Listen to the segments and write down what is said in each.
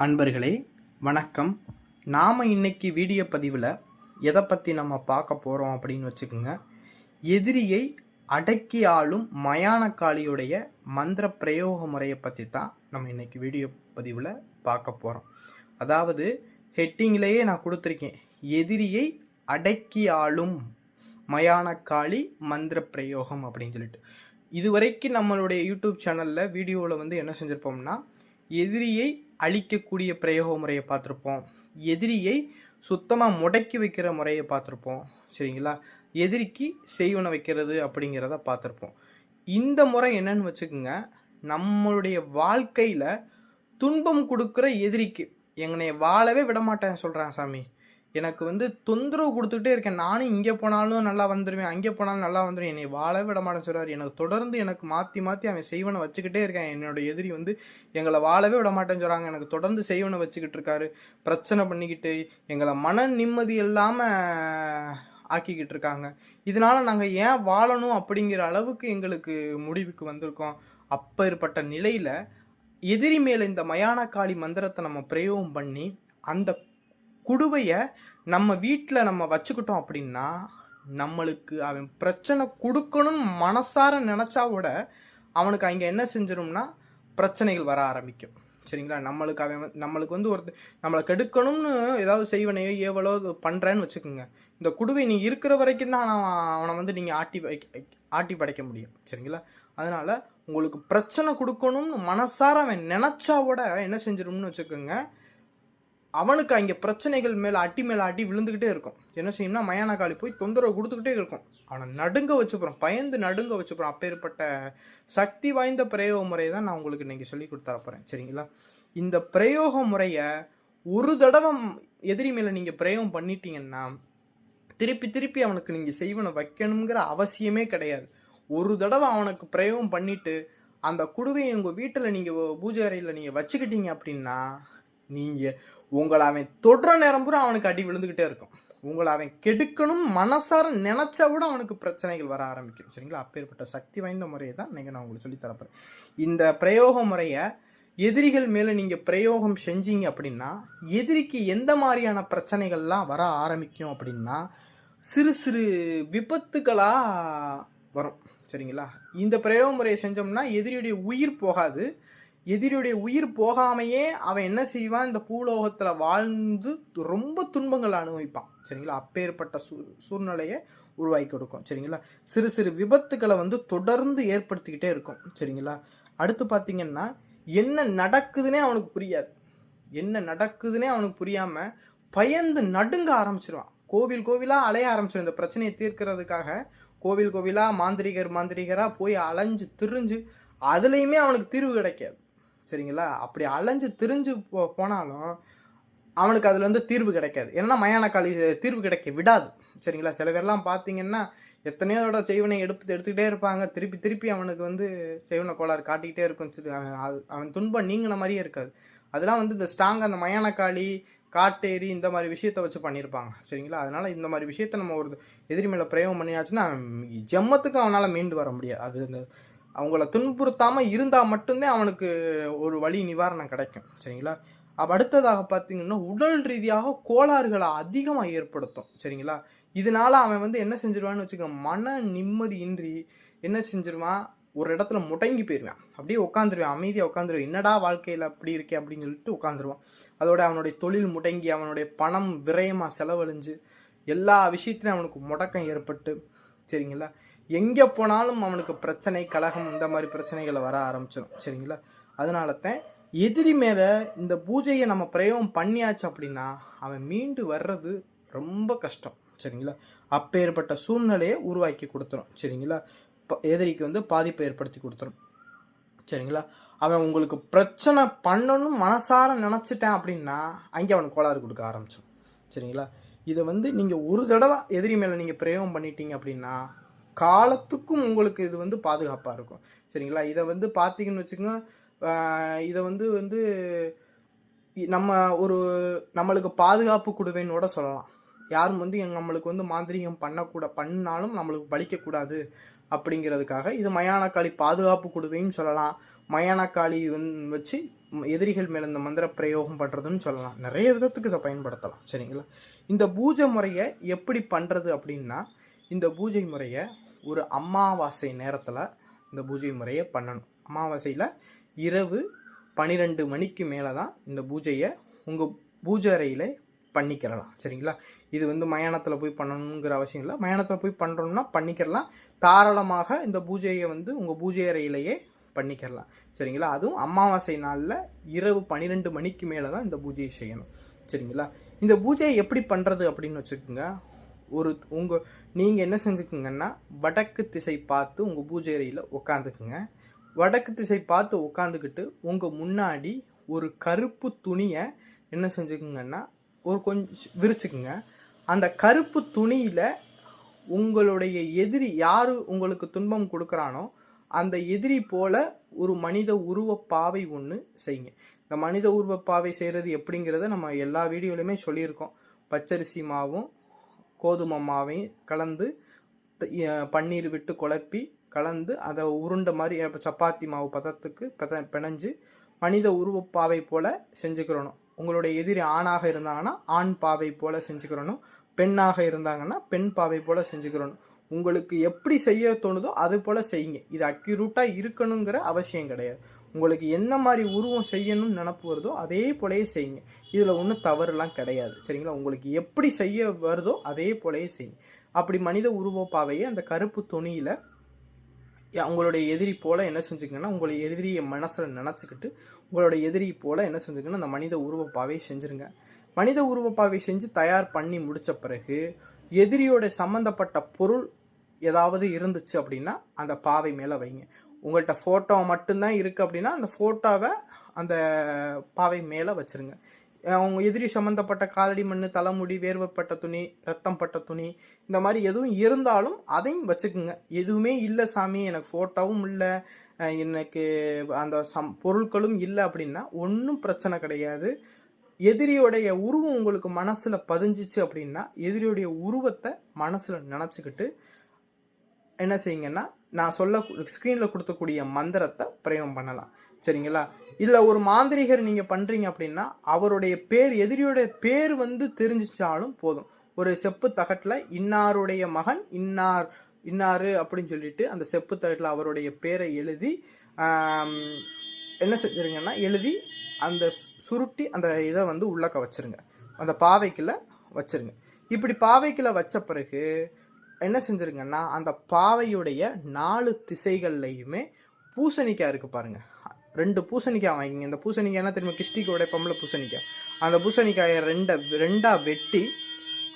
அன்பர்களே வணக்கம். நாம் இன்னைக்கு வீடியோ பதிவில் எதை பற்றி நம்ம பார்க்க போகிறோம் அப்படின்னு வச்சுக்கோங்க. எதிரியை அடக்கி ஆளும் மயானக்காளியுடைய மந்திர பிரயோக முறையை பற்றி தான் நம்ம இன்னைக்கு வீடியோ பதிவில் பார்க்க போகிறோம். அதாவது ஹெட்டிங்லேயே நான் கொடுத்துருக்கேன், எதிரியை அடக்கி ஆளும் மயானக்காளி மந்திர பிரயோகம் அப்படின்னு சொல்லிட்டு. இதுவரைக்கும் நம்மளுடைய யூடியூப் சேனலில் வீடியோவில் வந்து என்ன செஞ்சுருப்போம்னா, எதிரியை அழிக்கக்கூடிய பிரயோக முறையை பார்த்துருப்போம், எதிரியை சுத்தமாக முடக்கி வைக்கிற முறையை பார்த்துருப்போம், சரிங்களா, எதிரிக்கு செய்வன வைக்கிறது அப்படிங்கிறத பார்த்துருப்போம். இந்த முறை என்னன்னு வச்சுக்கோங்க, நம்மளுடைய வாழ்க்கையில் துன்பம் கொடுக்குற எதிரிக்கு எங்கனை வாழவே விட மாட்டேன் சொல்கிறேன் சாமி, எனக்கு வந்து தொந்தரவு கொடுத்துக்கிட்டே இருக்கேன், நானும் இங்கே போனாலும் நல்லா வந்துடுவேன், அங்கே போனாலும் நல்லா வந்துடுவேன், என்னை வாழவே விட மாட்டேன்னு சொல்கிறார். எனக்கு தொடர்ந்து எனக்கு மாற்றி அவன் செய்வனை வச்சுக்கிட்டே இருக்கேன். என்னோடய எதிரி வந்து எங்களை வாழவே விட மாட்டேன்னு சொல்கிறாங்க, எனக்கு தொடர்ந்து செய்வனை வச்சுக்கிட்டு இருக்காரு, பிரச்சனை பண்ணிக்கிட்டு எங்களை மன நிம்மதி இல்லாமல் ஆக்கிக்கிட்டு இருக்காங்க. இதனால் நாங்கள் ஏன் வாழணும் அப்படிங்கிற அளவுக்கு எங்களுக்கு முடிவுக்கு வந்திருக்கோம். அப்பேற்பட்ட நிலையில் எதிரி மேலே இந்த மயானக்காளி மந்திரத்தை நம்ம பிரயோகம் பண்ணி அந்த குடுவையை நம்ம வீட்டில் நம்ம வச்சுக்கிட்டோம் அப்படின்னா, நம்மளுக்கு அவன் பிரச்சனை கொடுக்கணும்னு மனசார நினச்சாவோட அவனுக்கு அங்கே என்ன செஞ்சிடும்னா பிரச்சனைகள் வர ஆரம்பிக்கும், சரிங்களா. நம்மளுக்கு வந்து நம்மளை கெடுக்கணும்னு ஏதாவது செய்வனையோ ஏவலோ பண்ணுறேன்னு வச்சுக்கோங்க, இந்த குடுவை நீ இருக்கிற வரைக்கும் தான் அவனை வந்து நீங்கள் ஆட்டி படைக்க முடியும், சரிங்களா. அதனால் உங்களுக்கு பிரச்சனை கொடுக்கணும்னு மனசார அவன் நினச்சாவோட என்ன செஞ்சிடும்னு வச்சுக்கோங்க, அவனுக்கு அங்கே பிரச்சனைகள் மேலே அடி விழுந்துக்கிட்டே இருக்கும். என்ன செய்யணும்னா, மயானக்காளி போய் தொந்தரவு கொடுத்துக்கிட்டே இருக்கும், அவனை நடுங்க வச்சுப்போம், பயந்து நடுங்க வச்சுப்போம். அப்பேற்பட்ட சக்தி வாய்ந்த பிரயோக முறையை தான் நான் உங்களுக்கு இன்றைக்கி சொல்லி கொடுத்தர போகிறேன், சரிங்களா. இந்த பிரயோக முறையை ஒரு தடவை எதிரி மேலே நீங்கள் பிரயோகம் பண்ணிட்டீங்கன்னா திருப்பி அவனுக்கு நீங்கள் செய்வனை வைக்கணுங்கிற அவசியமே கிடையாது. ஒரு தடவை அவனுக்கு பிரயோகம் பண்ணிவிட்டு அந்த குடுவையை உங்கள் வீட்டில் நீங்கள் பூஜை அறையில் நீங்கள் வச்சுக்கிட்டீங்க அப்படின்னா, நீங்கள் உங்களை அவன் தொடுற நேரம் பூரா அவனுக்கு அடி விழுந்துக்கிட்டே இருக்கும். உங்களை அவன் கெடுக்கணும் மனசார நினச்சா கூட அவனுக்கு பிரச்சனைகள் வர ஆரம்பிக்கும், சரிங்களா. அப்பேற்பட்ட சக்தி வாய்ந்த முறையை தான் நீங்கள் நான் உங்களுக்கு சொல்லித்தரப்போகிறேன். இந்த பிரயோக முறையை எதிரிகள் மேலே நீங்கள் பிரயோகம் செஞ்சீங்க அப்படின்னா, எதிரிக்கு எந்த மாதிரியான பிரச்சனைகள்லாம் வர ஆரம்பிக்கும் அப்படின்னா, சிறு சிறு விபத்துக்களாக வரும், சரிங்களா. இந்த பிரயோக முறையை செஞ்சோம்னா எதிரியுடைய உயிர் போகாது. எதிரியுடைய உயிர் போகாமையே அவன் என்ன செய்வான், இந்த பூலோகத்தில் வாழ்ந்து ரொம்ப துன்பங்கள் அனுபவிப்பான், சரிங்களா. அப்பேற்பட்ட சூழ்நிலையை உருவாக்கி கொடுக்கும், சரிங்களா. சிறு சிறு விபத்துக்களை வந்து தொடர்ந்து ஏற்படுத்திக்கிட்டே இருக்கும், சரிங்களா. அடுத்து பார்த்தீங்கன்னா, என்ன நடக்குதுன்னே அவனுக்கு புரியாது, என்ன நடக்குதுன்னே அவனுக்கு புரியாமல் பயந்து நடுங்க ஆரம்பிச்சிருவான். கோவிலாக அலைய ஆரம்பிச்சிடும். இந்த பிரச்சனையை தீர்க்கிறதுக்காக கோவிலாக மாந்திரிகராக போய் அலைஞ்சு திரிஞ்சு அதுலேயுமே அவனுக்கு தீர்வு கிடைக்காது, சரிங்களா. அப்படி அலைஞ்சு திரிஞ்சு போனாலும் அவனுக்கு அதில் வந்து தீர்வு கிடைக்காது. ஏன்னா மயானக்காளி தீர்வு கிடைக்க விடாது, சரிங்களா. சில பேர்லாம் பார்த்தீங்கன்னா எத்தனையோட செய்வனை எடுத்துக்கிட்டே இருப்பாங்க, திருப்பி அவனுக்கு வந்து செய்வனை கோளாறு காட்டிக்கிட்டே இருக்கும், அவன் துன்பம் நீங்கின மாதிரியே இருக்காது. அதெல்லாம் வந்து இந்த ஸ்ட்ராங் அந்த மயானக்காளி காட்டேரி இந்த மாதிரி விஷயத்த வச்சு பண்ணியிருப்பாங்க, சரிங்களா. அதனால் இந்த மாதிரி விஷயத்த நம்ம ஒரு எதிரி மேலே பிரயோகம் பண்ணியாச்சுன்னா ஜெம்மத்துக்கு அவனால் மீண்டு வர முடியாது. அது இந்த அவங்கள துன்புறுத்தாமல் இருந்தால் மட்டும்தான் அவனுக்கு ஒரு வழி நிவாரணம் கிடைக்கும், சரிங்களா. அப்போ அடுத்ததாக பார்த்தீங்கன்னா, உடல் ரீதியாக கோளாறுகளை அதிகமாக ஏற்படுத்தும், சரிங்களா. இதனால அவன் வந்து என்ன செஞ்சிருவான்னு வச்சுக்கோங்க, மன நிம்மதியின்றி என்ன செஞ்சிருவான், ஒரு இடத்துல முடங்கி போயிடுவான், அப்படியே உட்காந்துருவான், அமைதியாக உட்காந்துருவான். என்னடா வாழ்க்கையில் அப்படி இருக்கே அப்படின்னு சொல்லிட்டு உட்காந்துருவான். அதோட அவனுடைய தொழில் முடங்கி, அவனுடைய பணம் விரயமாக செலவழிஞ்சு எல்லா விஷயத்துலையும் அவனுக்கு முடக்கம் ஏற்பட்டு, சரிங்களா, எங்கே போனாலும் அவனுக்கு பிரச்சனை, கலகம், இந்த மாதிரி பிரச்சனைகளை வர ஆரம்பிச்சிடும், சரிங்களா. அதனால தான் எதிரி மேலே இந்த பூஜையை நம்ம பிரயோகம் பண்ணியாச்சு அப்படின்னா அவன் மீண்டு வர்றது ரொம்ப கஷ்டம், சரிங்களா. அப்பேற்பட்ட சூழ்நிலையை உருவாக்கி கொடுத்துரும், சரிங்களா. எதிரிக்கு வந்து பாதிப்பை ஏற்படுத்தி கொடுத்துரும், சரிங்களா. அவன் உங்களுக்கு பிரச்சனை பண்ணணும் மனசார நினச்சிட்டேன் அப்படின்னா அங்கே அவனுக்கு கோளாறு கொடுக்க ஆரம்பிச்சிடும், சரிங்களா. இதை வந்து நீங்கள் ஒரு தடவை எதிரி மேலே நீங்கள் பிரயோகம் பண்ணிட்டீங்க அப்படின்னா காலத்துக்கும் உங்களுக்கு இது வந்து பாதுகாப்பாக இருக்கும், சரிங்களா. இதை வந்து பார்த்தீங்கன்னு வச்சுக்கோங்க, இதை வந்து நம்ம நம்மளுக்கு பாதுகாப்பு கொடுவேன்னு கூட சொல்லலாம். யாரும் வந்து நம்மளுக்கு வந்து மாந்திரிகம் பண்ணாலும் நம்மளுக்கு பலிக்கக்கூடாது அப்படிங்கிறதுக்காக. இது மயானக்காளி பாதுகாப்பு குடுவைன்னு சொல்லலாம். மயானக்காளி வச்சு எதிரிகள் மேலே இந்த மந்திர பிரயோகம் பண்ணுறதுன்னு சொல்லலாம். நிறைய விதத்துக்கு இதை பயன்படுத்தலாம். சரிங்களா? இந்த பூஜை முறையை எப்படி பண்ணுறது அப்படின்னா, இந்த பூஜை முறையை ஒரு அமாவாசை நேரத்தில் இந்த பூஜை முறையை பண்ணணும். அமாவாசையில் இரவு 12 மணிக்கு மேலே தான் இந்த பூஜையை உங்கள் பூஜை அறையில் பண்ணிக்கிறலாம். சரிங்களா? இது மயானத்தில் போய் பண்ணணுங்கிற அவசியம் இல்லை. மயானத்தில் போய் பண்ணுறோம்னா பண்ணிக்கிறலாம். தாராளமாக இந்த பூஜையை உங்கள் பூஜை அறையிலேயே பண்ணிக்கிறலாம். சரிங்களா? அதுவும் அமாவாசை நாளில் இரவு 12 மணிக்கு மேலே தான் இந்த பூஜையை செய்யணும். சரிங்களா? இந்த பூஜையை எப்படி பண்ணுறது அப்படின்னு வச்சுக்கோங்க. நீங்கள் என்ன செஞ்சுக்குங்கன்னா, வடக்கு திசை பார்த்து உங்கள் பூஜை அறையில் உட்காந்துக்குங்க. வடக்கு திசை பார்த்து உட்காந்துக்கிட்டு உங்கள் முன்னாடி ஒரு கருப்பு துணியை என்ன செஞ்சுக்குங்கன்னா கொஞ்சம் விரிச்சுக்குங்க. அந்த கருப்பு துணியில் உங்களுடைய எதிரி யார் உங்களுக்கு துன்பம் கொடுக்குறானோ அந்த எதிரி போல ஒரு மனித உருவப்பாவை ஒன்று செய்யுங்க. இந்த மனித உருவப்பாவை செய்கிறது எப்படிங்கிறத நம்ம எல்லா வீடியோலையுமே சொல்லியிருக்கோம். பச்சரிசி மாவும் கோதுமை மாவையும் கலந்து பன்னீர் விட்டு குழப்பி கலந்து அதை உருண்டை மாதிரி சப்பாத்தி மாவு பதத்துக்கு பிணைஞ்சு மனித உருவப்பாவை போல் செஞ்சுக்கிறணும். உங்களுடைய எதிரி ஆணாக இருந்தாங்கன்னா ஆண் பாவை போல் செஞ்சுக்கிறணும். பெண்ணாக இருந்தாங்கன்னா பெண் பாவை போல் செஞ்சுக்கிறணும். உங்களுக்கு எப்படி செய்ய தோணுதோ அது போல் செய்யுங்க. இது அக்யூரேட்டாக இருக்கணுங்கிற அவசியம் கிடையாது. உங்களுக்கு என்ன மாதிரி உருவம் செய்யணும்னு நினப்பு வருதோ அதே போலயே செய்யுங்க. இதில் ஒன்றும் தவறுலாம் கிடையாது. சரிங்களா? உங்களுக்கு எப்படி செய்ய வருதோ அதே போலயே செய்யுங்க. அப்படி மனித உருவப்பாவையை அந்த கருப்பு துணியில் உங்களுடைய எதிரி போல் என்ன செஞ்சுக்கங்கன்னா, உங்களுடைய எதிரியை மனசில் நினச்சிக்கிட்டு உங்களுடைய எதிரி போல் என்ன செஞ்சுக்கன்னா அந்த மனித உருவப்பாவை செஞ்சுருங்க. மனித உருவப்பாவை செஞ்சு தயார் பண்ணி முடித்த பிறகு எதிரியோட சம்மந்தப்பட்ட பொருள் ஏதாவது இருந்துச்சு அப்படின்னா அந்த பாவை மேலே வைங்க. உங்கள்கிட்ட ஃபோட்டோ மட்டும்தான் இருக்குது அப்படின்னா அந்த ஃபோட்டோவை அந்த பாவை மேலே வச்சுருங்க. அவங்க எதிரி சம்மந்தப்பட்ட காலடி மண், தலைமுடி, வேர்வைப்பட்ட துணி, ரத்தம் பட்ட துணி, இந்த மாதிரி எதுவும் இருந்தாலும் அதையும் வச்சுக்குங்க. எதுவுமே இல்லை சாமி, எனக்கு ஃபோட்டோவும் இல்லை, எனக்கு அந்த பொருட்களும் இல்லை அப்படின்னா ஒன்றும் பிரச்சனை கிடையாது. எதிரியோடைய உருவம் உங்களுக்கு மனசில் பதிஞ்சிச்சு அப்படின்னா எதிரியோடைய உருவத்தை மனசில் நினச்சிக்கிட்டு என்ன செய்யுங்கன்னா, நான் ஸ்க்ரீனில் கொடுத்தக்கூடிய மந்திரத்தை பிரயோகம் பண்ணலாம். சரிங்களா? இல்லை ஒரு மாந்திரிகர் நீங்கள் பண்ணுறீங்க அப்படின்னா அவருடைய பேர், எதிரியோடைய பேர் தெரிஞ்சிச்சாலும் போதும். ஒரு செப்பு தகட்டில் இன்னாருடைய மகன் இன்னாரு அப்படின்னு சொல்லிட்டு அந்த செப்பு தகட்டில் அவருடைய பேரை எழுதி என்ன செஞ்சுருங்கன்னா எழுதி அந்த சுருட்டி அந்த இதை உள்ளக்க வச்சுருங்க. அந்த பாவைக்குள்ள வச்சுருங்க. இப்படி பாவைக்குள்ள வச்ச பிறகு என்ன செஞ்சுருங்கன்னா, அந்த பாவையுடைய 4 திசைகள்லையுமே பூசணிக்காய் இருக்குது பாருங்கள், 2 பூசணிக்காய் வாங்கிங்க. இந்த பூசணிக்காய் என்ன தெரியுமா, கிஷ்டிக்கு உடைப்பம்ல பூசணிக்காய். அந்த பூசணிக்காயை ரெண்டாக வெட்டி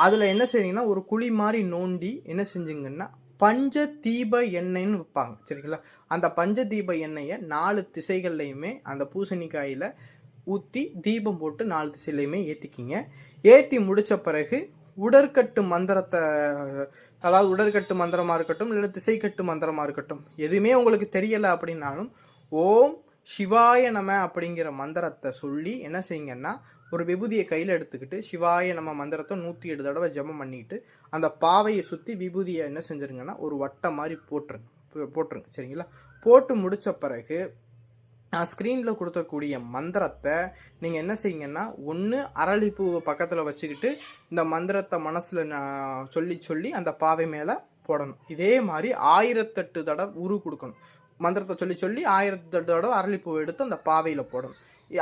அதில் என்ன செய்றீங்கன்னா ஒரு குழி மாதிரி நோண்டி என்ன செஞ்சுங்கன்னா பஞ்ச தீப எண்ணெய்ன்னு விற்பாங்க. சரிங்களா? அந்த பஞ்ச தீப எண்ணெயை 4 திசைகள்லையுமே அந்த பூசணிக்காயில் ஊற்றி தீபம் போட்டு 4 திசையிலையுமே ஏற்றிக்கிங்க. ஏற்றி முடித்த பிறகு உடற்கட்டு மந்திரத்தை, அதாவது உடற்கட்டு மந்திரமாக இருக்கட்டும் இல்லை திசைக்கட்டு மந்திரமாக இருக்கட்டும், எதுவுமே உங்களுக்கு தெரியலை அப்படின்னாலும் ஓம் சிவாய நம அப்படிங்கிற மந்திரத்தை சொல்லி என்ன செய்யுங்கன்னா ஒரு விபூதியை கையில் எடுத்துக்கிட்டு சிவாய நம மந்திரத்தை 108 தடவை ஜபம் பண்ணிட்டு அந்த பாவையை சுற்றி விபூதியை என்ன செஞ்சுருங்கன்னா ஒரு வட்டம் மாதிரி போட்டுருங்க. சரிங்களா? போட்டு முடித்த பிறகு நான் ஸ்க்ரீனில் கொடுக்கக்கூடிய மந்திரத்தை நீங்கள் என்ன செய்யுங்கன்னா, ஒன்று அரளிப்பூ பக்கத்தில் வச்சுக்கிட்டு இந்த மந்திரத்தை மனசில் சொல்லி அந்த பாவை மேலே போடணும். இதே மாதிரி 1008 தடவை உரு கொடுக்கணும். மந்திரத்தை சொல்லி 1008 தடவை அரளிப்பூவை எடுத்து அந்த பாவையில் போடணும்.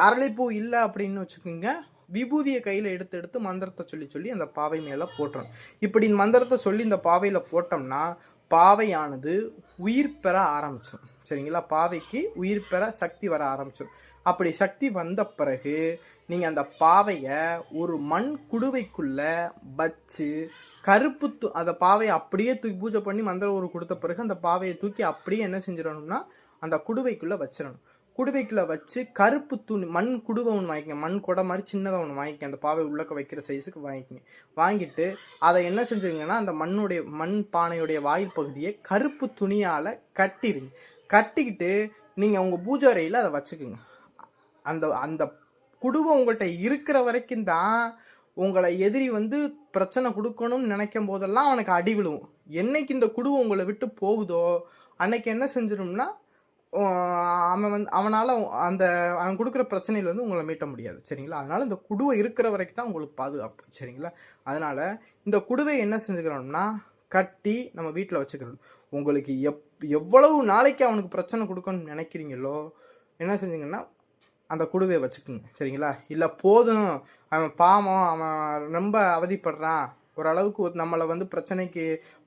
அரளிப்பூ இல்லை அப்படின்னு வச்சுக்கோங்க, விபூதியை கையில் எடுத்து மந்திரத்தை சொல்லி அந்த பாவை மேலே போட்டுறணும். இப்படி மந்திரத்தை சொல்லி இந்த பாவையில் போட்டோம்னா பாவையானது உயிர் பெற ஆரம்பிச்சிடும். சரிங்களா? பாவைக்கு உயிர் பெற சக்தி வர ஆரம்பிச்சிடும். அப்படி சக்தி வந்த பிறகு நீங்கள் அந்த பாவையை ஒரு மண் குடுவைக்குள்ளே வச்சு கருப்பு அந்த பாவையை அப்படியே தூக்கி பூஜை பண்ணி மந்திர ஒரு கொடுத்த பிறகு அந்த பாவையை தூக்கி அப்படியே என்ன செஞ்சிடணும்னா அந்த குடுவைக்குள்ளே வச்சிடணும். குடுவைக்குள்ளே வச்சு கருப்பு துணி, மண் குடுவை ஒன்று வாங்கிக்கங்க, மண் குடை மாதிரி சின்னதாக ஒன்று வாங்கிக்க, அந்த பாவை உள்ளக்க வைக்கிற சைஸுக்கு வாங்கிக்கங்க. வாங்கிட்டு அதை என்ன செஞ்சுருங்கன்னா அந்த மண் பானையுடைய வாயில் பகுதியை கருப்பு துணியால் கட்டிக்கிட்டு நீங்கள் உங்கள் பூஜை அறையில் அதை வச்சுக்குங்க. அந்த குடுவை உங்கள்கிட்ட இருக்கிற வரைக்கும் தான் உங்களை எதிரி பிரச்சனை கொடுக்கணும்னு நினைக்கும் போதெல்லாம் அவனுக்கு அடி விழுவும். என்னைக்கு இந்த குடுவை உங்களை விட்டு போகுதோ அன்னைக்கு என்ன செஞ்சிடும்னா அவனால் அவன் கொடுக்குற பிரச்சனையிலேருந்து உங்களை மீட்ட முடியாது. சரிங்களா? அதனால் இந்த குடுவை இருக்கிற வரைக்கும் தான் உங்களுக்கு பாதுகாப்பு. சரிங்களா? அதனால் இந்த குடுவை என்ன செஞ்சுக்கிறோம்னா கட்டி நம்ம வீட்டில் வச்சுக்கிறோம். உங்களுக்கு எவ்வளவு நாளைக்கு அவனுக்கு பிரச்சனை கொடுக்கணும்னு நினைக்கிறீங்களோ என்ன செஞ்சுங்கன்னா அந்த குடுவையை வச்சுக்கோங்க. சரிங்களா? இல்லை போதும், அவன் பாவம், அவன் ரொம்ப அவதிப்படுறான், ஓரளவுக்கு நம்மளை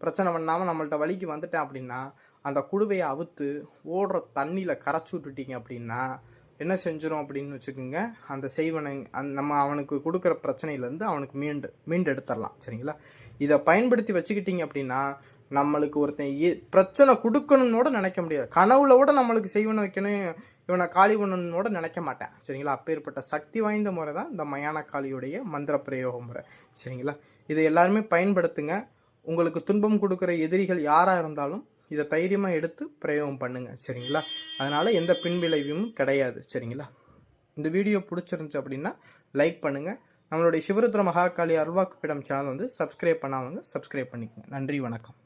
பிரச்சனை பண்ணாமல் நம்மள்ட்ட வழிக்கு வந்துட்டான் அப்படின்னா அந்த குடுவையை அவுத்து ஓடுற தண்ணியில் கரைச்சி விட்டுட்டீங்க அப்படின்னா என்ன செஞ்சிடும் அப்படின்னு வச்சுக்கோங்க, அந்த செய்வனை நம்ம அவனுக்கு கொடுக்குற பிரச்சனையிலேருந்து அவனுக்கு மீண்டு எடுத்துடலாம். சரிங்களா? இதை பயன்படுத்தி வச்சுக்கிட்டீங்க அப்படின்னா நம்மளுக்கு ஒருத்தன் பிரச்சனை கொடுக்கணுன்னோட நினைக்க முடியாது. கனவுல நம்மளுக்கு செய்வனை வைக்கணும், இவனை காலி பண்ணணுன்னோட நினைக்க மாட்டேன். சரிங்களா? அப்பேற்பட்ட சக்தி வாய்ந்த முறை தான் இந்த மயான காளியுடைய மந்திர பிரயோக முறை. சரிங்களா? இதை எல்லாருமே பயன்படுத்துங்க. உங்களுக்கு துன்பம் கொடுக்குற எதிரிகள் யாராக இருந்தாலும் இதை தைரியமாக எடுத்து பிரயோகம் பண்ணுங்கள். சரிங்களா? அதனால் எந்த பின்விளைவும் கிடையாது. சரிங்களா? இந்த வீடியோ பிடிச்சிருந்துச்சு அப்படின்னா லைக் பண்ணுங்கள். நம்மளுடைய சிவருத்ர மகாகாளி அருள்வாக்கு பீடம் சேனல் சப்ஸ்கிரைப் பண்ணாதவங்க சப்ஸ்கிரைப் பண்ணிக்கோங்க. நன்றி, வணக்கம்.